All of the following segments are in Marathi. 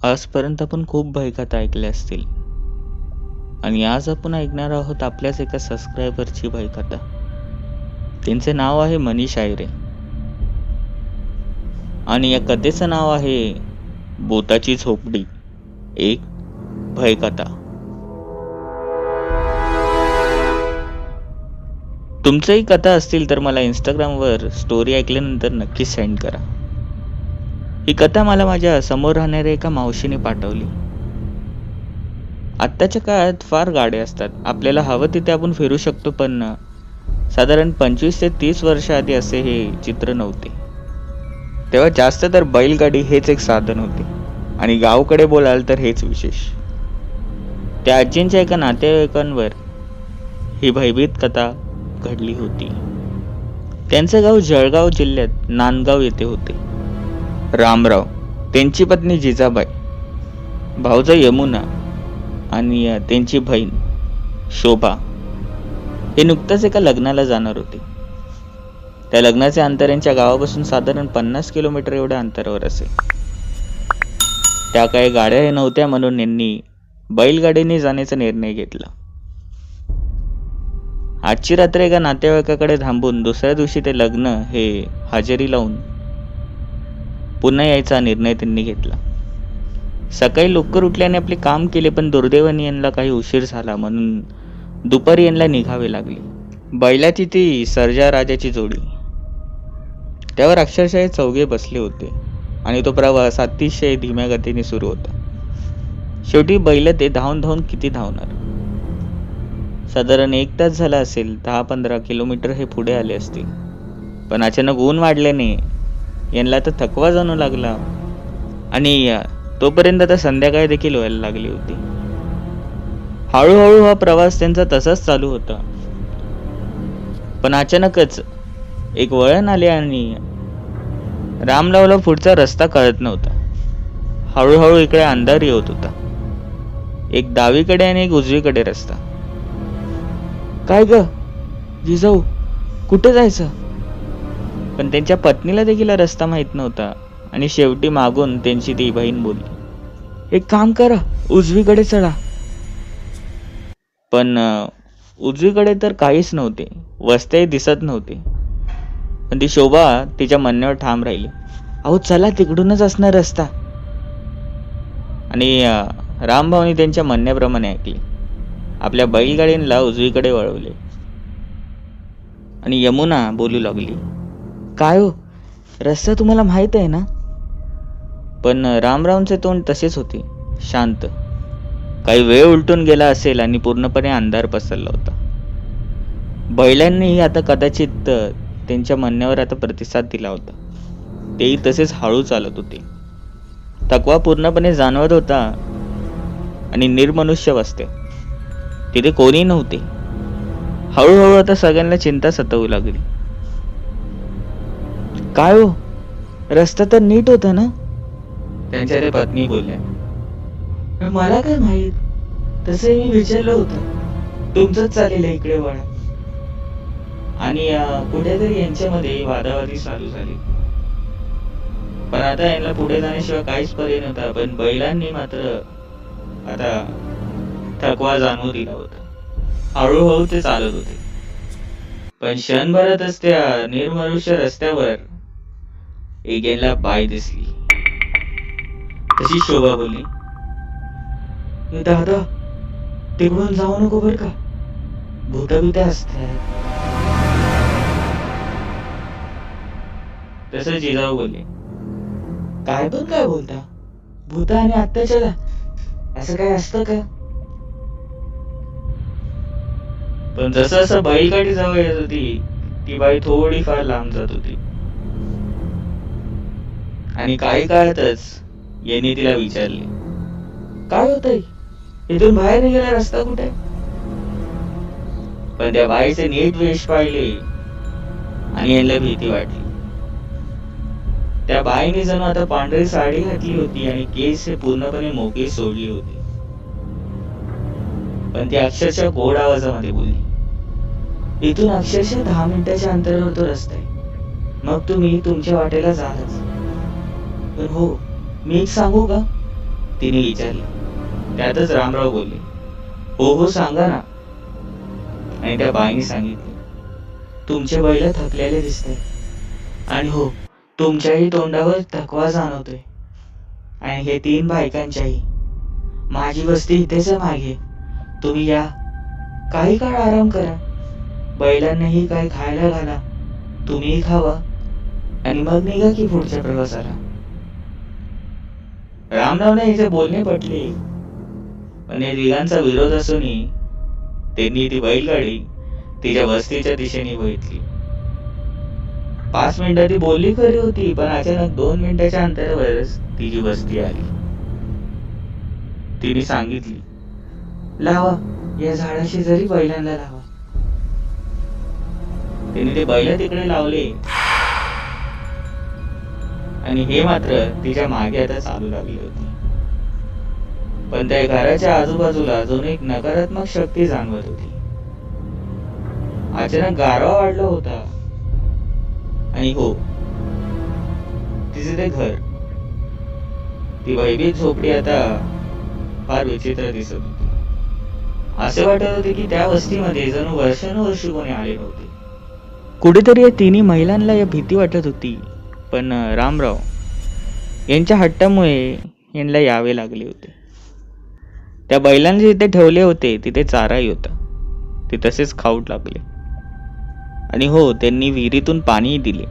आजपर्यंत आपण खूप भयकथा ऐकल्या असतील आणि आज आपण ऐकणार आहोत आपल्याच एका सबस्क्रायबरची भयकथा. त्यांचे नाव आहे मनीष आयरे आणि या कथेचं नाव आहे भूताची झोपडी, एक भयकथा. तुमचंही कथा असतील तर मला इंस्टाग्रामवर स्टोरी ऐकल्यानंतर नक्की सेंड करा. ही कथा मला माझ्या समोर राहणाऱ्या एका मावशीने पाठवली. आत्ताच्या काळात फार गाड्या असतात, आपल्याला हवं तिथे आपण फिरू शकतो, पण साधारण 25 ते 30 वर्ष आधी असे हे चित्र नव्हते. तेव्हा जास्त तर बैलगाडी हेच एक साधन होते आणि गावकडे बोलाल तर हेच विशेष. त्या आजींच्या एका नातेवाईकांवर ही भयभीत कथा घडली होती. त्यांचं गाव जळगाव जिल्ह्यात नांदगाव येथे होते. रामराव, त्यांची पत्नी जिजाबाई, भाऊजा यमुना आणि त्यांची बहीण शोभा हे नुकतंच एका लग्नाला जाणार होते. त्या लग्नाचे अंतर यांच्या गावापासून साधारण 50 किलोमीटर एवढ्या अंतरावर असेल. त्या काही गाड्या नव्हत्या म्हणून यांनी बैलगाडीने जाण्याचा निर्णय घेतला. आजची रात्र एका नातेवाईकाकडे थांबून दुसऱ्या दिवशी ते लग्न हे हजेरी लावून पुन्हा यायचा निर्णय त्यांनी घेतला. सकाळी लवकर उठल्याने आपले काम केले, पण दुर्दैवाने यांना काही उशीर झाला म्हणून दुपारी यांना निघावे लागले. बैलाची ती सर्जा राजाची जोडी, त्यावर अक्षरशः चौघे बसले होते आणि तो प्रवास अतिशय धीम्या गतीने सुरू होता. शेवटी बैल ते धावून धावून किती धावणार, साधारण 1 तास झाला असेल. 10-15 किलोमीटर हे पुढे आले असतील, पण अचानक ऊन वाढल्याने यांना तर थकवा जाणू लागला आणि तोपर्यंत तर संध्याकाळी देखील व्हायला लागली होती. हळूहळू हा प्रवास त्यांचा तसाच चालू होता, पण अचानकच एक वळण आले आणि रामरावला पुढचा रस्ता कळत नव्हता. हळूहळू इकडे अंधार येत होता, एक डावीकडे आणि एक उजवीकडे रस्ता. काय ग जिजाऊ, कुठे जायचं? पण त्यांच्या पत्नीला देखील रस्ता माहित नव्हता आणि शेवटी मागून त्यांची ती बहीण बोलली, एक काम करा, उजवीकडे चढा. पण उजवीकडे तर काहीच नव्हते, वस्त्याही दिसत नव्हते. पण ती शोभा तिच्या म्हणण्यावर ठाम राहिली, अहो चला, तिकडूनच असणार रस्ता. आणि रामभाऊनी त्यांच्या म्हणण्याप्रमाणे ऐकले. आपल्या बैलगाडीला उजवीकडे वळवले आणि यमुना बोलू लागली, काय हो, रस्ता तुम्हाला माहित आहे ना? पण रामरावचे तोंड तसेच होते, शांत. काही वेळ उलटून गेला असेल आणि पूर्णपणे अंधार पसरला होता. बैलांनीही आता कदाचित त्यांच्या म्हणण्यावर आता प्रतिसाद दिला होता. तेही तसेच हळू चालत होते. थकवा पूर्णपणे जाणवत होता आणि निर्मनुष्य वस्ते, तिथे कोणी नव्हते. हळूहळू आता सगळ्यांना चिंता सतावू लागली. काय हो, रस्ता तर नीट होता ना? त्यांच्या ते पत्नी बोलल्या, मला काय माहित, तसे मी विचारलं होतं, तुमचंच चालेल इकडे वळा. आणि कुठेतरी यांच्यामध्ये वादावादी चालू झाली. पण आता यांना पुढे जाण्याशिवाय काहीच पर्याय नव्हता. पण बैलांनी मात्र आता थकवा जाणवू दिला होता. हळूहळू ते चालत होते, पण क्षणभरातच त्या निर्मनुष्य रस्त्यावर एक यांना बाई दिसली. तशी शोभा बोलली, दादा, तिकडून जाऊ नको बर का, भूतबित्या असतात. तसं जिजाऊ बोलले, काय पण काय बोलता, भूत आणि अत्याचार असं काय असतं का? पण जसं जसं बैलगाडी जवळ येत होती, ती बाई थोडी फार लांब जात होती आणि काही काळातच यांनी तिला विचारले, काय होतंय, इथून बाहेर निघायला रस्ता कुठे? पण त्या बाईचे नीट वेश पाहिले आणि यांना भीती वाटली. त्या बाईने जणू आता पांढरी साडी घातली होती आणि केस हे पूर्णपणे मोकळे सोडली होती. पण ती अक्षरशः गोड आवाजामध्ये बोलली, इथून अक्षरशः 10 मिनिटाच्या अंतरावर तो रस्ता आहे, मग तुम्ही तुमच्या वाटेला जालच. पण हो, मी एक सांगू का, तिने विचारले. त्यातच रामराव बोलले, हो हो सांगा ना. आणि त्या बाईने सांगितले, तुमचे बैल थकलेले दिसते आणि हो, तुमच्याही तोंडावर थकवा जाणवतोय आणि हे 3 बायकांच्याही. माझी वस्ती इथेच आहे मागे. तुम्ही या, काही काळ आराम करा, बैलांनाही काही खायला घाला, तुम्हीही खावा आणि मग निघा की पुढच्या प्रवासाला. रामरावने हिचे बोलणे पटले, पण या तिघांचा विरोध असूनही त्यांनी ती बैलगाडी तिच्या वस्तीच्या दिशेने वळली. 5 मिनिटं ती बोलली खरी होती, पण अचानक 2 मिनिटाच्या अंतरावरच तिची वस्ती आली. तिने सांगितली, लावा, या झाडाशी जरी बैलांना लावा. तिने ते बैल तिकडे लावले आणि हे मात्र तिच्या मागे आता चालू लागले होते. पण त्या घराच्या आजूबाजूला अजून एक नकारात्मक शक्ती जाणवत होती. अचानक गारवा वाढला होता आणि हो, तिचे ते घर, ती भयभीत झोपडी आता फार विचित्र दिसत होती. असे वाटत होते की त्या वस्तीमध्ये जणू वर्षानुवर्षी कोणी आले नव्हते. कुठेतरी या तिन्ही महिलांना या भीती वाटत होती, पण रामराव यांच्या हट्टामुळे यांना यावे लागले होते. त्या बैलांना जिथे ठेवले होते तिथे चाराही होता, ते तसेच खाऊ लागले. आणि हो, त्यांनी विहिरीतून पाणीही दिले.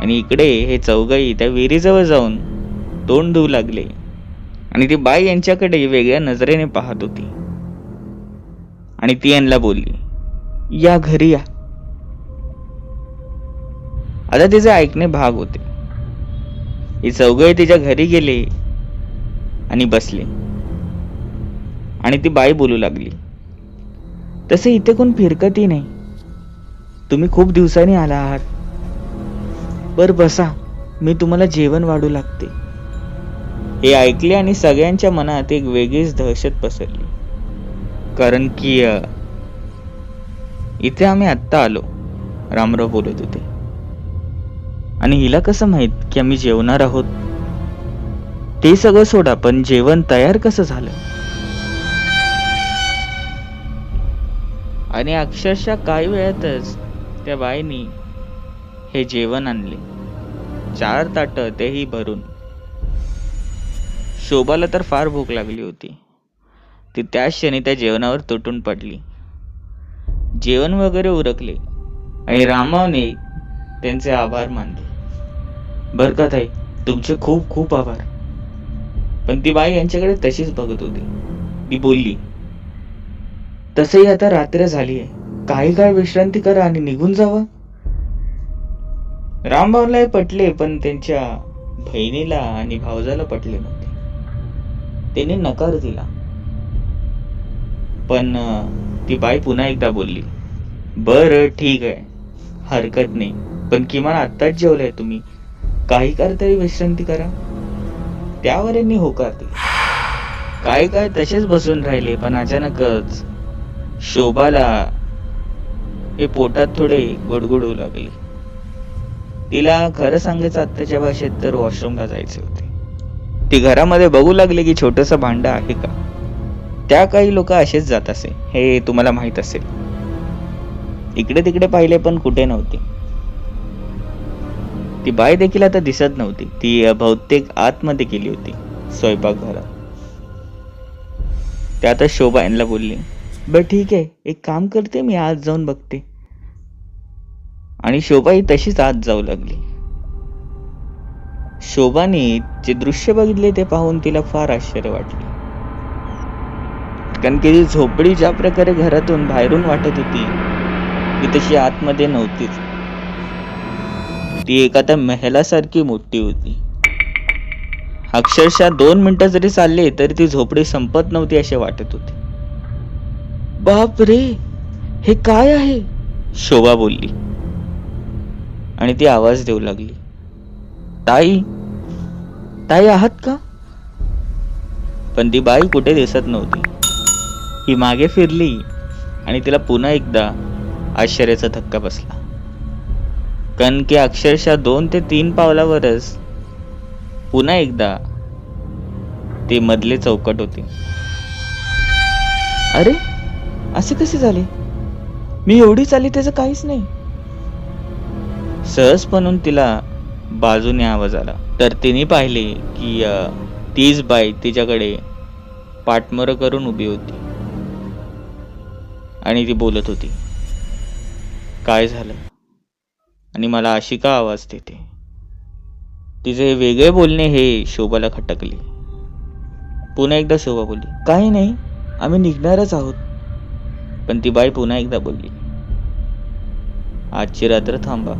आणि इकडे हे चौघही त्या विहिरीजवळ जाऊन तोंड धुवू लागले आणि ती बाई यांच्याकडे वेगळ्या नजरेने पाहत होती. आणि ती यांना बोलली, या घरी या. आता तिचे ऐकणे भाग होते. हे चौघही तिच्या घरी गेले आणि बसले. आणि ती बाई बोलू लागली, तसे इथे कोण फिरकतही नाही. तुम्ही खूप दिवसांनी आला आहात. बर बसा, मी तुम्हाला जेवण वाढू लागते. हे ऐकले आणि सगळ्यांच्या मनात एक वेगळीच दहशत पसरली. कारण की इथे आम्ही आत्ता आलो, रामराव बोलत होते. आणि हिला कसं माहित की आम्ही जेवणार आहोत? ते सगळं सोडा, पण जेवण तयार कसं झालं? आणि अक्षरशः काही वेळातच त्या बाईनी हे जेवण आणले. 4 ताटं, तेही भरून. शोभाला तर फार भूक लागली होती. ती त्याच क्षणी त्या जेवणावर तुटून पडली. जेवण वगैरे उरकले आणि रामावने त्यांचे आभार मानले. बर का ताई, तुमचे खूप खूप आभार. पण ती बाई यांच्याकडे तशीच बघत होती. ती बोलली, तसंही आता रात्र झाली आहे, काही काळ विश्रांती करा आणि निघून जावा. रामभाऊला हे पटले, पण त्यांच्या बहिणीला आणि भावजाला पटले नव्हते. त्यांनी नकार दिला. पण ती बाई पुन्हा एकदा बोलली, बरं ठीक आहे, हरकत नाही, पण किमान आत्ताच जेवलाय तुम्ही, काही काळ तरी विश्रांती करा. त्यावर यांनी होकार दिला. काही काय तसेच बसून राहिले, पण अचानकच शोभाला हे पोटात थोडे गुडगुडू लागले. तिला खरं सांगायचं आत्ताच्या भाषेत तर वॉशरूमला जायचे होते. ती घरामध्ये बघू लागले की छोटंसं भांडं आहे का. त्या काही लोक असेच जात असे, हे तुम्हाला माहित असेल. इकडे तिकडे पाहिले पण कुठे नव्हते. ती बाई देखील आता दिसत नव्हती. ती बहुतेक आतमध्ये गेली होती, स्वयंपाकघरात. त्यातच शोभा यांना बोलली, बर ठीक आहे, एक काम करते, मी आज जाऊन बघते. आणि शोभा ही तशीच आत जाऊ लागली. शोभाने जे दृश्य बघितले ते पाहून तिला फार आश्चर्य वाटले. कारण की ती झोपडी ज्या प्रकारे घरातून बाहेरून वाटत होती, ती तशी आतमध्ये नव्हतीच. ती एखाद्या महलासारखी मोठी होती. अक्षरशः 2 मिनिटं जरी चालले तरी ती झोपडी संपत नव्हती असे वाटत होते. बाप रे, हे काय आहे? शोभा बोलली आणि ती आवाज देऊ लागली, ताई, ताई आहात का? पण ती बाई कुठे दिसत नव्हती. ही मागे फिरली आणि तिला पुन्हा एकदा आश्चर्याचा धक्का बसला. कारण की अक्षरशः 2 ते 3 पावलावरच पुन्हा एकदा ते मधले चौकट होते. अरे असे कसे झाले? मी एवढी चाली त्याचं काहीच नाही. सहज म्हणून तिला बाजूने आवाज आला. तर तिने पाहिले की तीच बाई तिच्याकडे पाठमोरं करून उभी होती आणि ती बोलत होती. काय झालं आणि मला अशी का आवाज देते? तिचे हे वेगळे बोलणे हे शोभाला खटकले. पुन्हा एकदा शोभा बोलली, काही नाही, आम्ही निघणारच आहोत. पण ती बाई पुन्हा एकदा बोलली, आजची रात्र थांबा,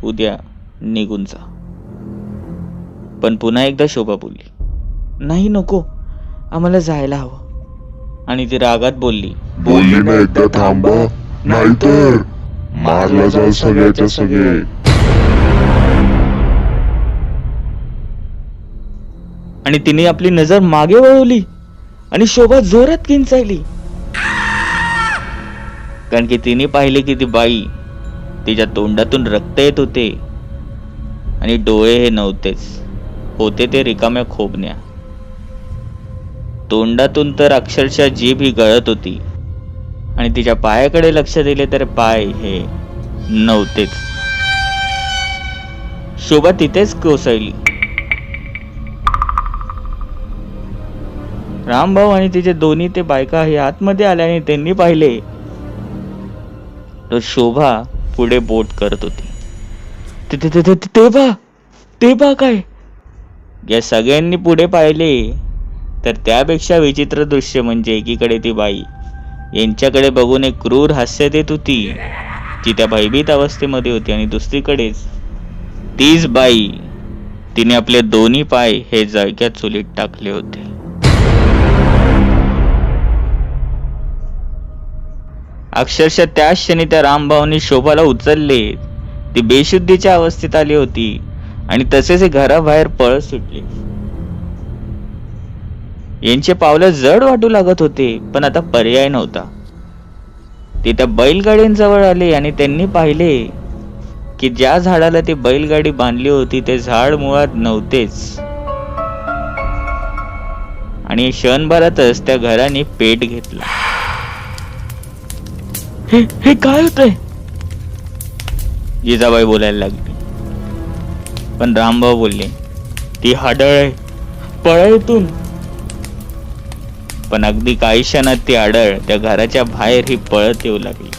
उद्या निघून जा. पण पुन्हा एकदा शोभा बोलली, नाही नको, आम्हाला जायला हवं. आणि ती रागात बोलली ना एकदा थांबा, नाहीतर मारला जाल सगळ्याच्या सगळे. आणि तिने आपली नजर मागे वळवली आणि शोभा जोरात किंचाळली. कारण की तिने पाहिले की ती बाई, तिच्या तोंडातून रक्त येत होते आणि डोळे हे नव्हतेच, होते ते रिकाम्या खोबण्या. तोंडातून तर अक्षरशः जीभ ही गळत होती आणि तिच्या पायाकडे लक्ष दिले तर पाय हे नव्हतेच. शोभा तिथेच कोसळली. रामभाऊ आणि तिचे दोन्ही ते बायका हे आतमध्ये आल्याने त्यांनी पाहिले तर शोभा पुढे बोट करत होती. ते बा काय? या सगळ्यांनी पुढे पाहिले तर त्यापेक्षा विचित्र दृश्य म्हणजे एकीकडे ती बाई यांच्याकडे बघून एक क्रूर हास्य देत होती, जी त्या भयभीत अवस्थेमध्ये होती, आणि दुसरीकडेच तीच बाई, तिने आपले दोन्ही पाय हे जळक्यात चुलीत टाकले होते. अक्षरशः त्याच क्षणी त्या रामभाऊनी शोभाला उचलले. ती बेशुद्धीच्या अवस्थेत आली होती आणि तसेच घराबाहेर पळत सुटले. यांचे पावलं जड वाटू लागत होते, पण आता पर्याय नव्हता. ते त्या बैलगाडींजवळ आले आणि त्यांनी पाहिले की ज्या झाडाला ती बैलगाडी बांधली होती ते झाड मुळात नव्हतेच, आणि क्षणभरातच त्या घराने पेट घेतला. हे काय होतंय? जिजाबाई बोलायला लागली. पण रामभाऊ बोलले, ती हाडळ आहे, पळा इथून. पण अगदी काही क्षणात ती आडळ त्या घराच्या बाहेर ही पळत येऊ लागली.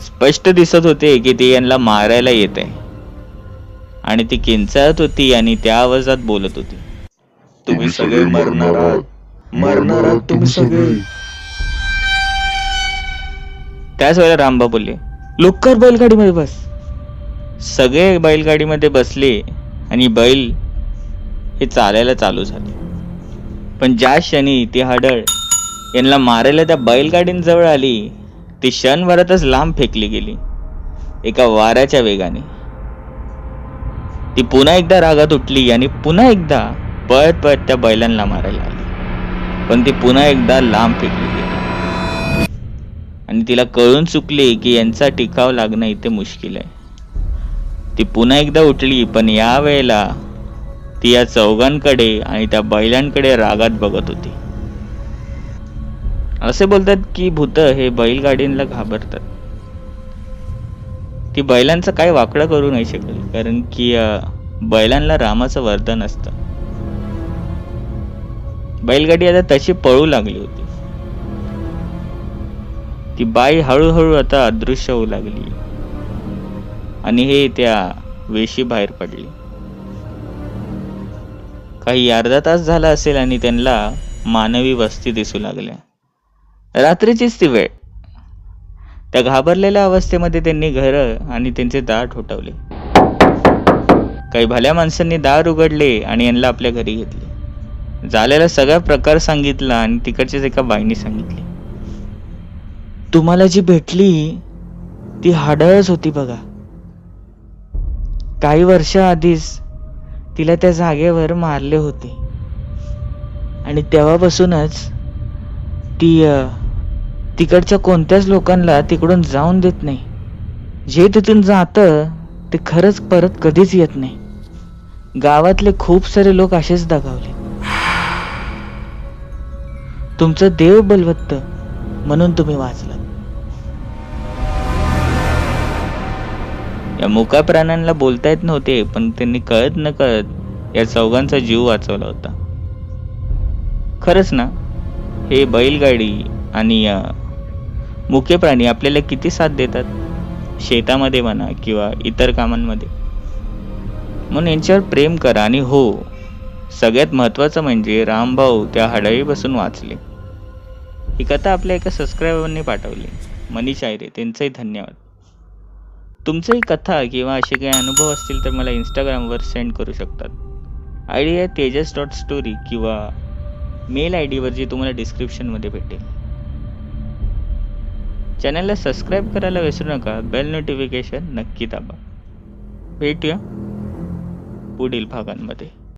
स्पष्ट दिसत होते की ती यांना मारायला येत आहे, आणि ती किंचाळत होती आणि त्या आवाजात बोलत होती, तुम्ही सगळे मरणार आहात, मरणार आहात तुम्ही सगळे. त्याच वेळेला रामभाऊ बोलले, लवकर बैलगाडीमध्ये बस. सगळे बैलगाडीमध्ये बसले आणि बैल हे चालायला चालू झाले. पण ज्या क्षणी ती हाडळ यांना मारायला त्या बैलगाडींजवळ आली, ती क्षणभरातच लांब फेकली गेली एका वाऱ्याच्या वेगाने. ती पुन्हा एकदा रागात उठली आणि पुन्हा एकदा पळत पळत त्या बैलांना मारायला आली, पण ती पुन्हा एकदा लांब फेकली गेली. आणि तिला कळून चुकले की यांचा टिकाव लागणं इथे मुश्किल आहे. ती पुन्हा एकदा उठली, पण या वेळेला ती या चौघांकडे आणि त्या बैलांकडे रागात बघत होती. असे बोलतात की भूत हे बैलगाडींना घाबरतात. ती बैलांचं काही वाकडं करू नाही शकत, कारण की बैलांना रामाचं वरदान असतं. बैलगाडी आता तशी पळू लागली होती. ती बाई हळूहळू आता अदृश्य होऊ लागली आणि हे त्या वेशी बाहेर पडली. काही अर्धा तास झाला असेल आणि त्यांना मानवी वस्ती दिसू लागल्या. रात्रीचीच ती वेळ. त्या घाबरलेल्या अवस्थेमध्ये त्यांनी घरं आणि त्यांचे दार ठोठावले. काही भल्या माणसांनी दार उघडले आणि यांना आपल्या घरी घेतले. झालेला सगळा प्रकार सांगितला आणि तिकडच्याच एका बाईंनी सांगितले, तुम्हाला जी भेटली ती हाडळच होती बघा. काही वर्षाआधीच तिला त्या जागेवर मारले होते आणि तेव्हापासूनच ती तिकडच्या कोणत्याच लोकांना तिकडून जाऊन देत नाही. जे तिथून जातं ते खरंच परत कधीच येत नाही. गावातले खूप सारे लोक असेच दगावले. तुमचं देव बलवत्त म्हणून तुम्ही वाचलात. या मुका प्राण्यांना बोलता येत नव्हते, पण त्यांनी कळत न कळत या चौघांचा जीव वाचवला होता. खरंच ना, हे बैलगाडी आणि मुके प्राणी आपल्याला किती साथ देतात, शेतामध्ये म्हणा किंवा इतर कामांमध्ये. म्हणून यांच्यावर प्रेम करा. आणि हो, सगळ्यात महत्त्वाचं म्हणजे रामभाऊ त्या हडळीपासून वाचले. ही कथा आपल्या एका सबस्क्रायबरने पाठवली, मनीष आयरे. त्यांचंही धन्यवाद. तुमचंही कथा किंवा असे काही अनुभव असतील तर मला इंस्टाग्रामवर सेंड करू शकतात. आय डी आहे tejas.story किंवा मेल आय डीवर जी तुम्हाला डिस्क्रिप्शनमध्ये भेटेल. चॅनलला सबस्क्राईब करायला विसरू नका. बेल नोटिफिकेशन नक्की दाबा. भेटूया पुढील भागांमध्ये.